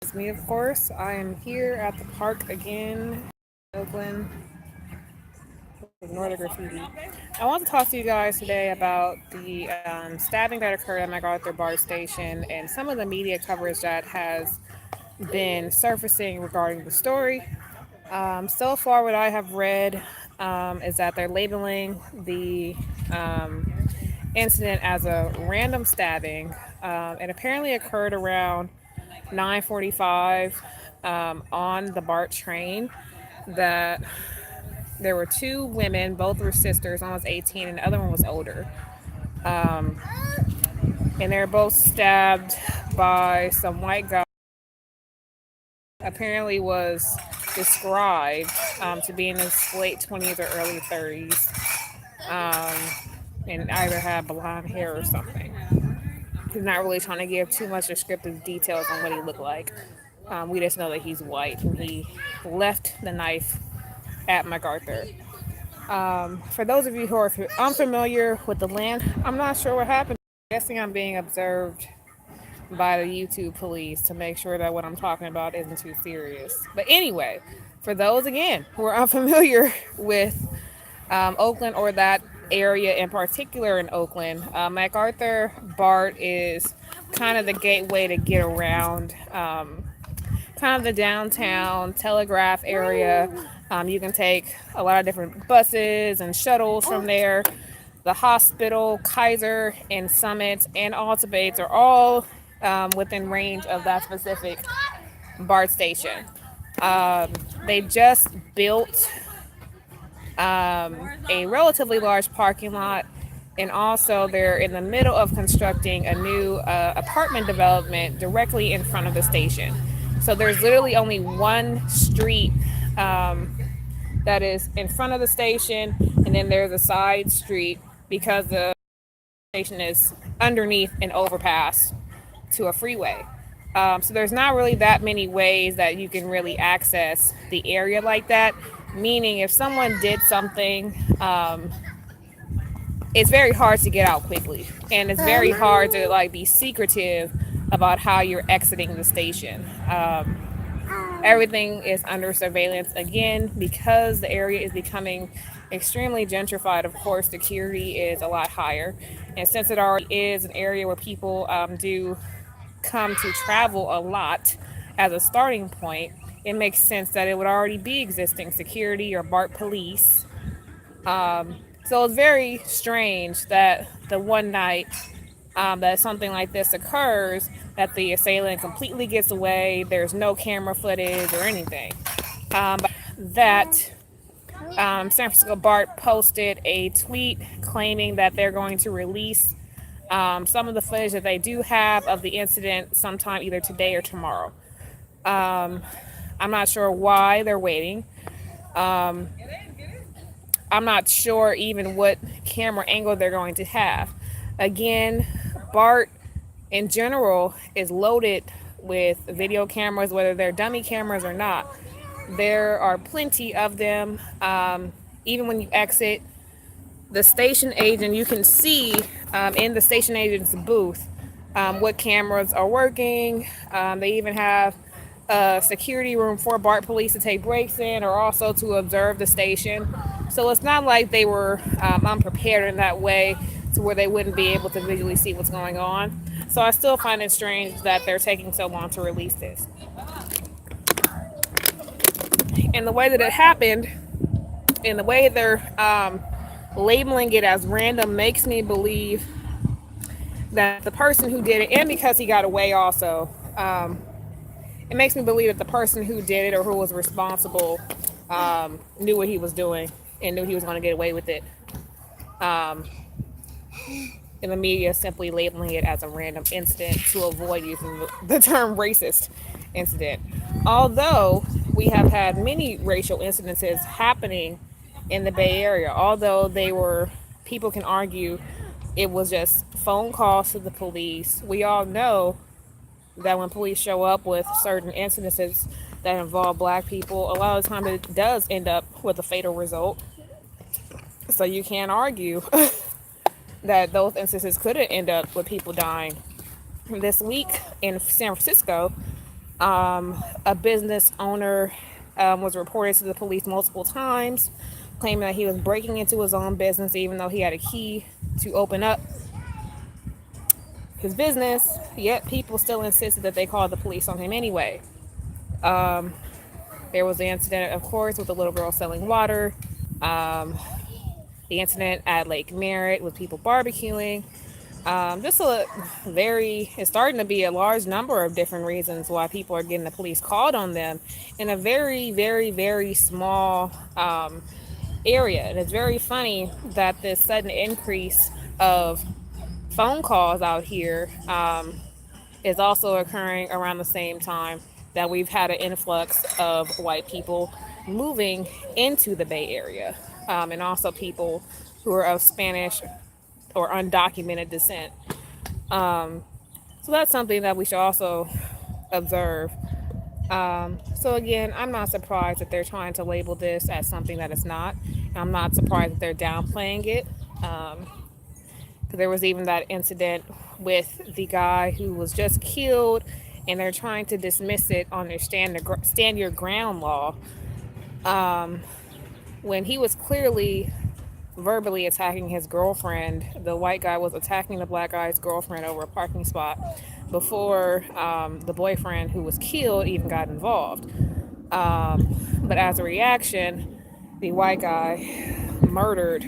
It's me, of course. I am here at the park again, Oakland, with Northern Graffiti. I want to talk to you guys today about the stabbing that occurred at MacArthur BART station and some of the media coverage that has been surfacing regarding the story. So far, what I have read is that they're labeling the incident as a random stabbing. It apparently occurred around 9:45 on the BART train. That there were two women, both were sisters, one was 18 and the other one was older. And they were both stabbed by some white guy. Apparently was described to be in his late 20s or early 30s, and either had blonde hair or something. He's not really trying to give too much descriptive details on what he looked like. We just know that he's white and he left the knife at MacArthur. For those of you who are unfamiliar with the land, I'm not sure what happened. I'm guessing I'm being observed by the YouTube police to make sure that what I'm talking about isn't too serious. But anyway, for those again who are unfamiliar with Oakland or that area in particular in Oakland, MacArthur BART is kind of the gateway to get around kind of the downtown Telegraph area. You can take a lot of different buses and shuttles from there. The hospital, Kaiser, and Summit, and Altabates are all within range of that specific BART station. They just built a relatively large parking lot, and also they're in the middle of constructing a new apartment development directly in front of the station. So there's literally only one street that is in front of the station, and then there's a side street because the station is underneath an overpass to a freeway. So there's not really that many ways that you can really access the area like that. Meaning, if someone did something, it's very hard to get out quickly, and it's very hard to like be secretive about how you're exiting the station. Everything is under surveillance again because the area is becoming extremely gentrified. Of course, security is a lot higher, and since it already is an area where people do come to travel a lot as a starting point, it makes sense that it would already be existing security or BART police. So it's very strange that the one night that something like this occurs, that the assailant completely gets away. There's no camera footage or anything. That San Francisco BART posted a tweet claiming that they're going to release some of the footage that they do have of the incident sometime either today or tomorrow. I'm not sure why they're waiting. I'm not sure even what camera angle they're going to have. Again, BART in general is loaded with video cameras, whether they're dummy cameras or not. There are plenty of them. Even when you exit the station agent, you can see in the station agent's booth what cameras are working. They even have a security room for BART police to take breaks in, or also to observe the station. So it's not like they were unprepared in that way to where they wouldn't be able to visually see what's going on. So I still find it strange that they're taking so long to release this. And the way that it happened, and the way they're labeling it as random, makes me believe that the person who did it, and because he got away also, it makes me believe that the person who did it or who was responsible knew what he was doing and knew he was going to get away with it. And the media simply labeling it as a random incident to avoid using the term racist incident. Although we have had many racial incidences happening in the Bay Area, although they were, people can argue it was just phone calls to the police. We all know that when police show up with certain incidences that involve black people, a lot of the time it does end up with a fatal result. So you can't argue that those instances could end up with people dying. This week in San Francisco, A business owner was reported to the police multiple times, claiming that he was breaking into his own business even though he had a key to open up his business, yet people still insisted that they called the police on him anyway. There was the incident, of course, with the little girl selling water, the incident at Lake Merritt with people barbecuing. Just a it's starting to be a large number of different reasons why people are getting the police called on them in a very, very, very small area. And it's very funny that this sudden increase of phone calls out here is also occurring around the same time that we've had an influx of white people moving into the Bay Area, and also people who are of Spanish or undocumented descent. So that's something that we should also observe. So again, I'm not surprised that they're trying to label this as something that it's not. I'm not surprised that they're downplaying it. There was even that incident with the guy who was just killed, and they're trying to dismiss it on their stand your ground law, when he was clearly verbally attacking his girlfriend. The white guy was attacking the black guy's girlfriend over a parking spot before the boyfriend who was killed even got involved. But as a reaction, the white guy murdered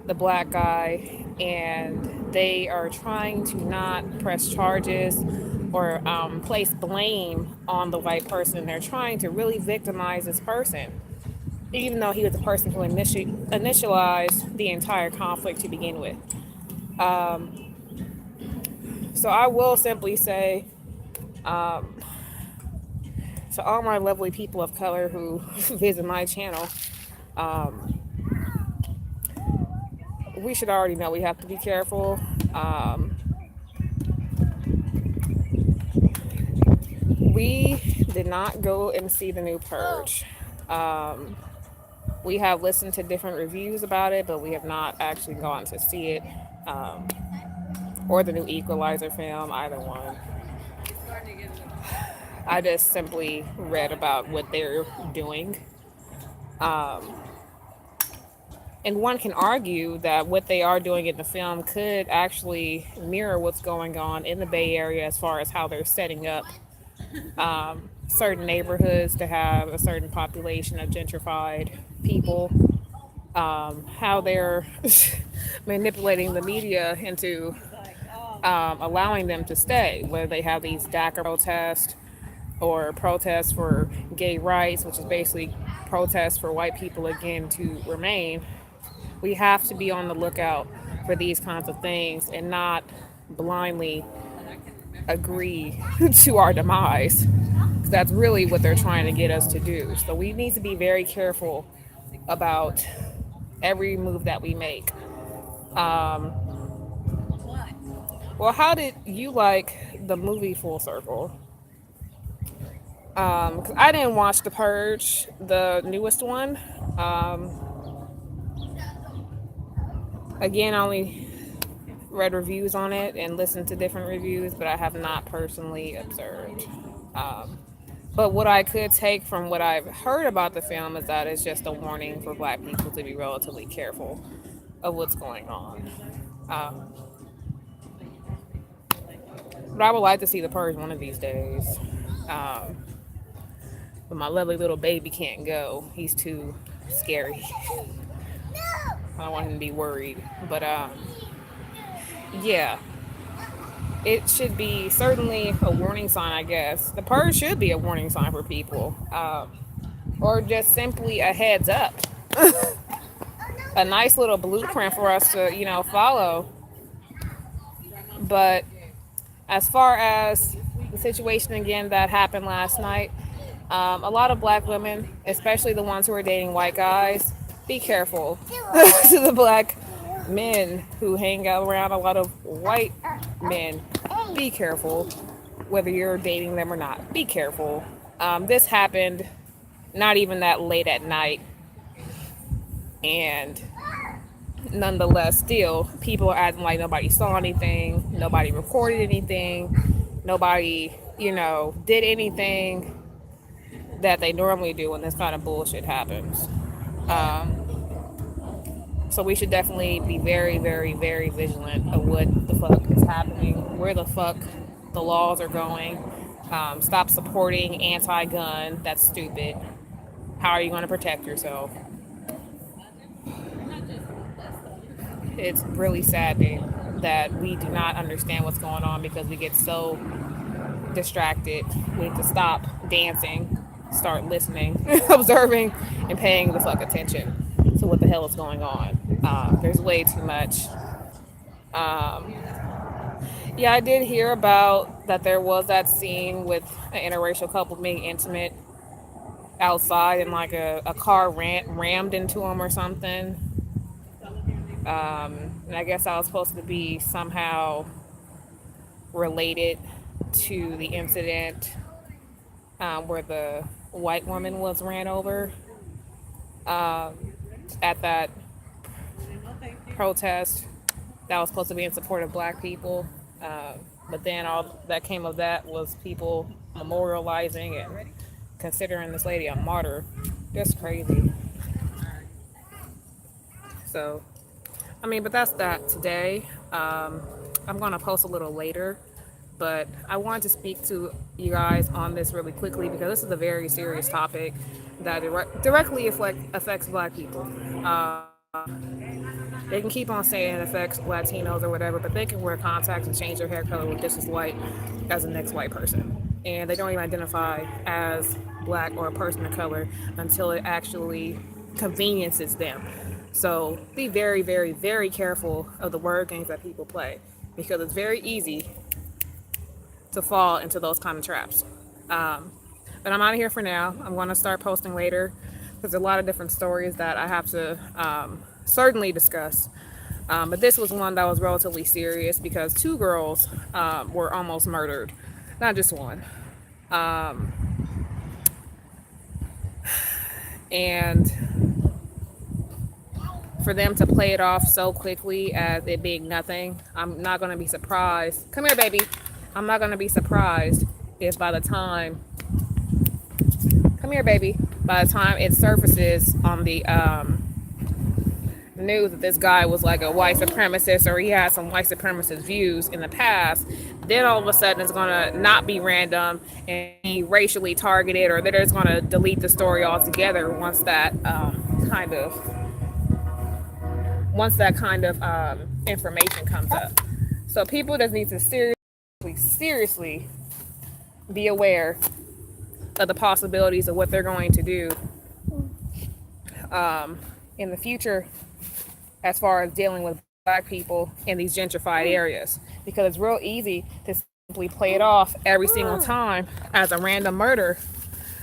the black guy, and they are trying to not press charges or place blame on the white person. They're trying to really victimize this person, even though he was the person who initialized the entire conflict to begin with. So I will simply say, to all my lovely people of color who visit my channel, we should already know we have to be careful. We did not go and see the new Purge. We have listened to different reviews about it, but we have not actually gone to see it, or the new Equalizer film, either one. I just simply read about what they're doing. And one can argue that what they are doing in the film could actually mirror what's going on in the Bay Area as far as how they're setting up certain neighborhoods to have a certain population of gentrified people, how they're manipulating the media into allowing them to stay, whether they have these DACA protests or protests for gay rights, which is basically protests for white people again to remain. We have to be on the lookout for these kinds of things and not blindly agree to our demise. That's really what they're trying to get us to do. So we need to be very careful about every move that we make. Well, how did you like the movie Full Circle? 'Cause I didn't watch The Purge, the newest one. Again, I only read reviews on it and listened to different reviews, but I have not personally observed. But what I could take from what I've heard about the film is that it's just a warning for black people to be relatively careful of what's going on. But I would like to see The Purge one of these days. But my lovely little baby can't go. He's too scary. I don't want him to be worried. But yeah, it should be certainly a warning sign, I guess. The Purge should be a warning sign for people, or just simply a heads up. A nice little blueprint for us to, follow. But as far as the situation again that happened last night, a lot of black women, especially the ones who are dating white guys, be careful. To the black men who hang out around a lot of white men, be careful. Whether you're dating them or not, be careful. This happened not even that late at night, and nonetheless, still, people are acting like nobody saw anything, nobody recorded anything, Nobody, did anything that they normally do when this kind of bullshit happens. So we should definitely be very, very, very vigilant of what the fuck is happening, where the fuck the laws are going. Stop supporting anti-gun. That's stupid. How are you going to protect yourself? It's really saddening that we do not understand what's going on because we get so distracted. We need to stop dancing, start listening, observing, and paying the fuck attention to what the hell is going on. There's way too much. Yeah, I did hear about that there was that scene with an interracial couple being intimate outside and like a car rammed into them or something. And I guess I was supposed to be somehow related to the incident where the white woman was ran over at that protest that was supposed to be in support of black people. But then all that came of that was people memorializing and considering this lady a martyr. Just crazy. So, but that's that today. I'm going to post a little later, but I wanted to speak to you guys on this really quickly because this is a very serious topic that directly affects black people. They can keep on saying it affects Latinos or whatever, but they can wear contacts and change their hair color look just as white as the next white person. And they don't even identify as black or a person of color until it actually conveniences them. So be very, very, very careful of the word games that people play because it's very easy to fall into those kind of traps. But I'm out of here for now. I'm going to start posting later because there's a lot of different stories that I have to certainly discuss. But this was one that was relatively serious because 2 girls were almost murdered, not just one. And for them to play it off so quickly as it being nothing, I'm not going to be surprised. Come here, baby. I'm not going to be surprised if by the time, come here, baby, by the time it surfaces on the news that this guy was like a white supremacist or he had some white supremacist views in the past, then all of a sudden it's going to not be random and be racially targeted, or they're just going to delete the story altogether once that kind of information comes up. So people just need to seriously be aware of the possibilities of what they're going to do in the future as far as dealing with black people in these gentrified areas, because it's real easy to simply play it off every single time as a random murder.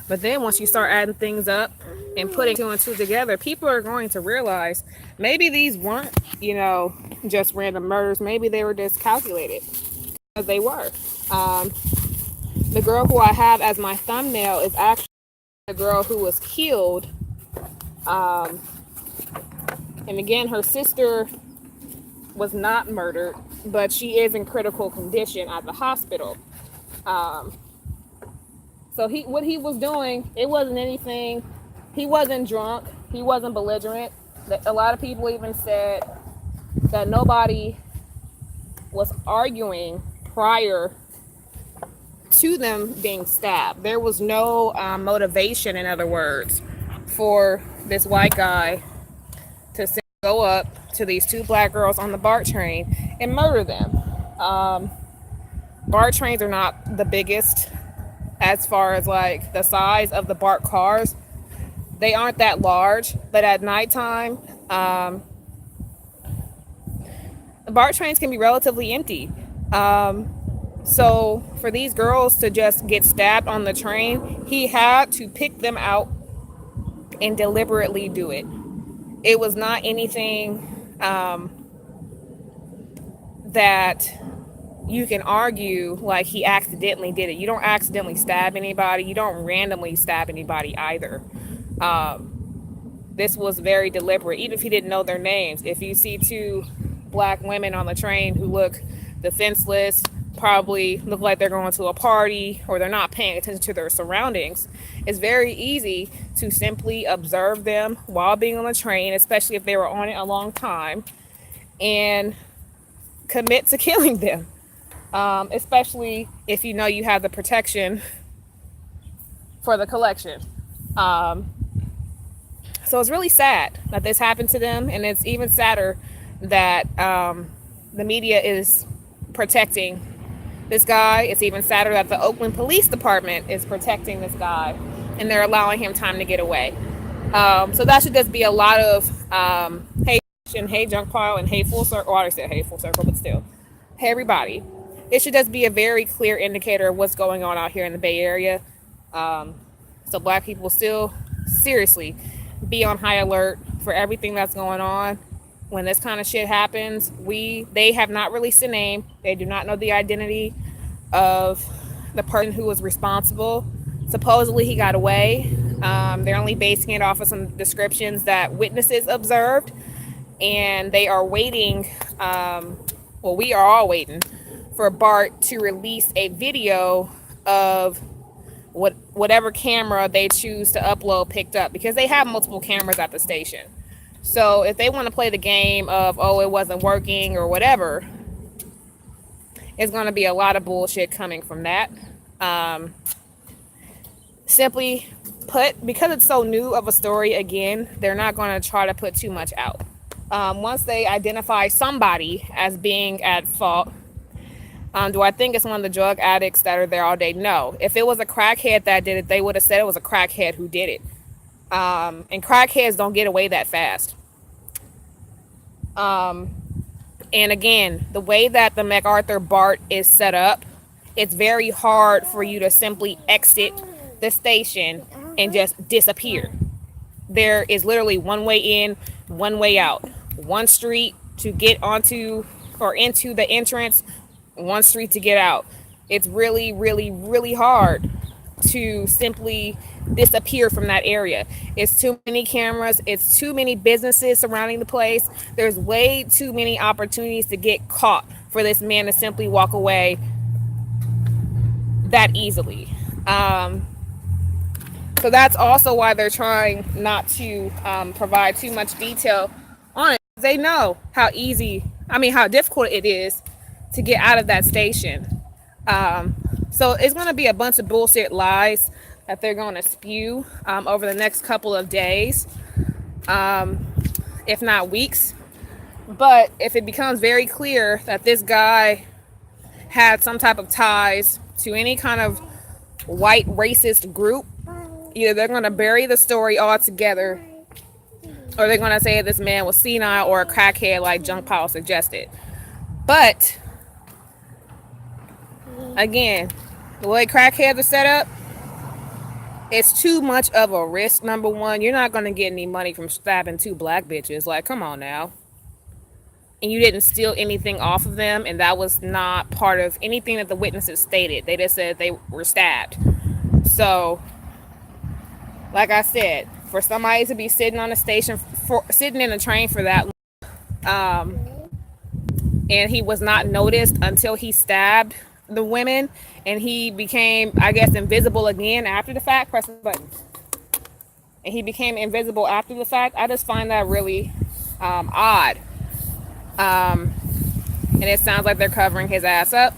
But then once you start adding things up and putting 2 and 2 together, people are going to realize maybe these weren't, just random murders. Maybe they were just calculated, as they were. The girl who I have as my thumbnail is actually a girl who was killed. And again, her sister was not murdered, but she is in critical condition at the hospital. So what he was doing, it wasn't anything. He wasn't drunk. He wasn't belligerent. A lot of people even said that nobody was arguing prior to them being stabbed. There was no motivation, in other words, for this white guy to go up to these 2 black girls on the BART train and murder them. BART trains are not the biggest as far as like the size of the BART cars. They aren't that large, but at nighttime, the BART trains can be relatively empty. So for these girls to just get stabbed on the train, he had to pick them out and deliberately do it. It was not anything that you can argue like he accidentally did it. You don't accidentally stab anybody. You don't randomly stab anybody either. This was very deliberate, even if he didn't know their names. If you see 2 black women on the train who look defenseless, probably look like they're going to a party or they're not paying attention to their surroundings, it's very easy to simply observe them while being on the train, especially if they were on it a long time, and commit to killing them. Especially if you know you have the protection for the collection. Um, so it's really sad that this happened to them, and it's even sadder that the media is protecting this guy. It's even sadder that the Oakland Police Department is protecting this guy, and they're allowing him time to get away. So that should just be a lot of hate and hate junk pile and hateful circle. Well, I said hateful circle, but still, hey everybody, it should just be a very clear indicator of what's going on out here in the Bay Area. So Black people still seriously be on high alert for everything that's going on. When this kind of shit happens, they have not released a name. They do not know the identity of the person who was responsible. Supposedly he got away. They're only basing it off of some descriptions that witnesses observed, and they are waiting. We are all waiting for Bart to release a video of whatever camera they choose to upload picked up, because they have multiple cameras at the station. So if they want to play the game of, oh, it wasn't working or whatever, it's going to be a lot of bullshit coming from that. Simply put, because it's so new of a story, again, they're not going to try to put too much out. Once they identify somebody as being at fault, do I think it's one of the drug addicts that are there all day? No. If it was a crackhead that did it, they would have said it was a crackhead who did it. And crackheads don't get away that fast. And again, the way that the MacArthur BART is set up, it's very hard for you to simply exit the station and just disappear. There is literally one way in, one way out. One street to get onto or into the entrance, one street to get out. It's really, really, really hard to simply disappear from that area. It's too many cameras. It's too many businesses surrounding the place. There's way too many opportunities to get caught for this man to simply walk away that easily. So that's also why they're trying not to provide too much detail on it. They know how difficult it is to get out of that station. So it's going to be a bunch of bullshit lies that they're going to spew over the next couple of days, if not weeks. But if it becomes very clear that this guy had some type of ties to any kind of white racist group, either they're going to bury the story altogether, or they're going to say this man was senile or a crackhead like Junk Pile suggested. But again, the way crackheads are set up, it's too much of a risk. Number one, you're not going to get any money from stabbing two black bitches. Like, come on now. And you didn't steal anything off of them, and that was not part of anything that the witnesses stated. They just said they were stabbed. So, like I said, for somebody to be sitting on a station, sitting in a train for that long, and he was not noticed until he stabbed the women, and he became, I guess, invisible again after the fact. Press the button. And he became invisible after the fact. I just find that really odd. And it sounds like they're covering his ass up.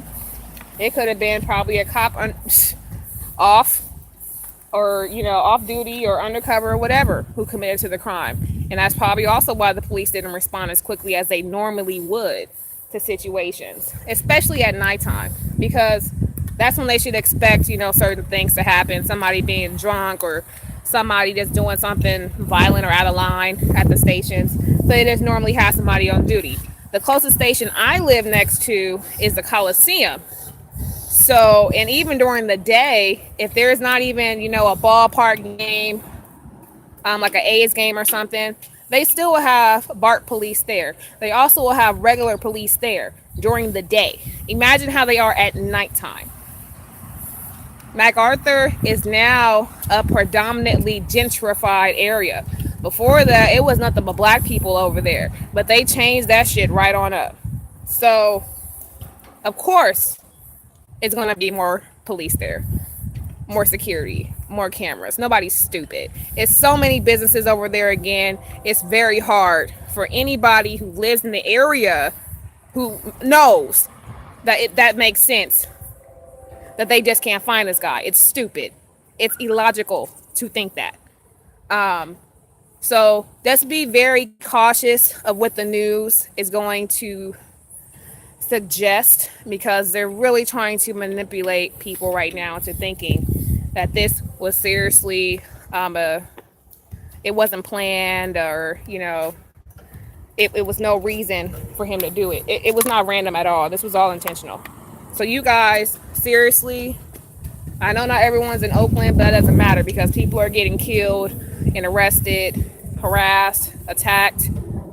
It could have been probably a cop off, or off duty or undercover or whatever, who committed to the crime. And that's probably also why the police didn't respond as quickly as they normally would to situations, especially at nighttime, because that's when they should expect certain things to happen. Somebody being drunk, or somebody just doing something violent or out of line at the stations. So they just normally have somebody on duty. The closest station I live next to is the Coliseum. So, and even during the day, if there's not even, a ballpark game, like an A's game or something, they still will have BART police there. They also will have regular police there during the day. Imagine how they are at nighttime. MacArthur is now a predominantly gentrified area. Before that, it was nothing but black people over there. But they changed that shit right on up. So, of course, it's going to be more police there, more security, more cameras. Nobody's stupid. It's so many businesses over there again. It's very hard for anybody who lives in the area who knows that that makes sense, that they just can't find this guy. It's stupid. It's illogical to think that. So just be very cautious of what the news is going to suggest, because they're really trying to manipulate people right now into thinking that this was seriously it wasn't planned, or it was no reason for him to do it. It was not random at all. This was all intentional. So you guys, seriously, I know not everyone's in Oakland, but that doesn't matter, because people are getting killed and arrested, harassed, attacked,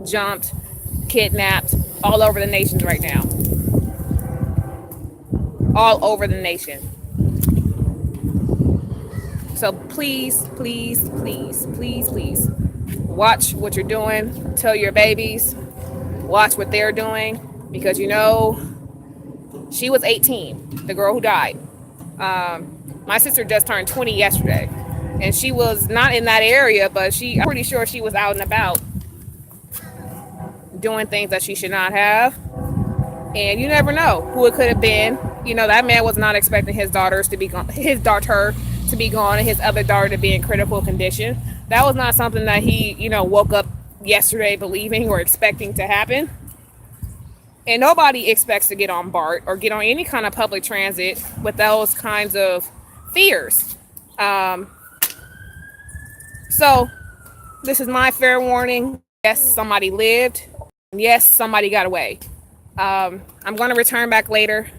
jumped, kidnapped all over the nation right now. All over the nation. So please, please, please, please, please watch what you're doing. Tell your babies, watch what they're doing, because she was 18, the girl who died. My sister just turned 20 yesterday, and she was not in that area, but I'm pretty sure she was out and about doing things that she should not have. And you never know who it could have been. That man was not expecting his daughter to be gone, and his other daughter to be in critical condition. That was not something that he, woke up yesterday believing or expecting to happen. And nobody expects to get on BART or get on any kind of public transit with those kinds of fears. So this is my fair warning. Yes, somebody lived. Yes, somebody got away. I'm going to return back later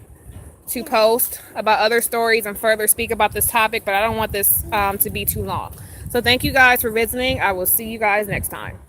to post about other stories and further speak about this topic, but I don't want this to be too long. So thank you guys for visiting. I will see you guys next time.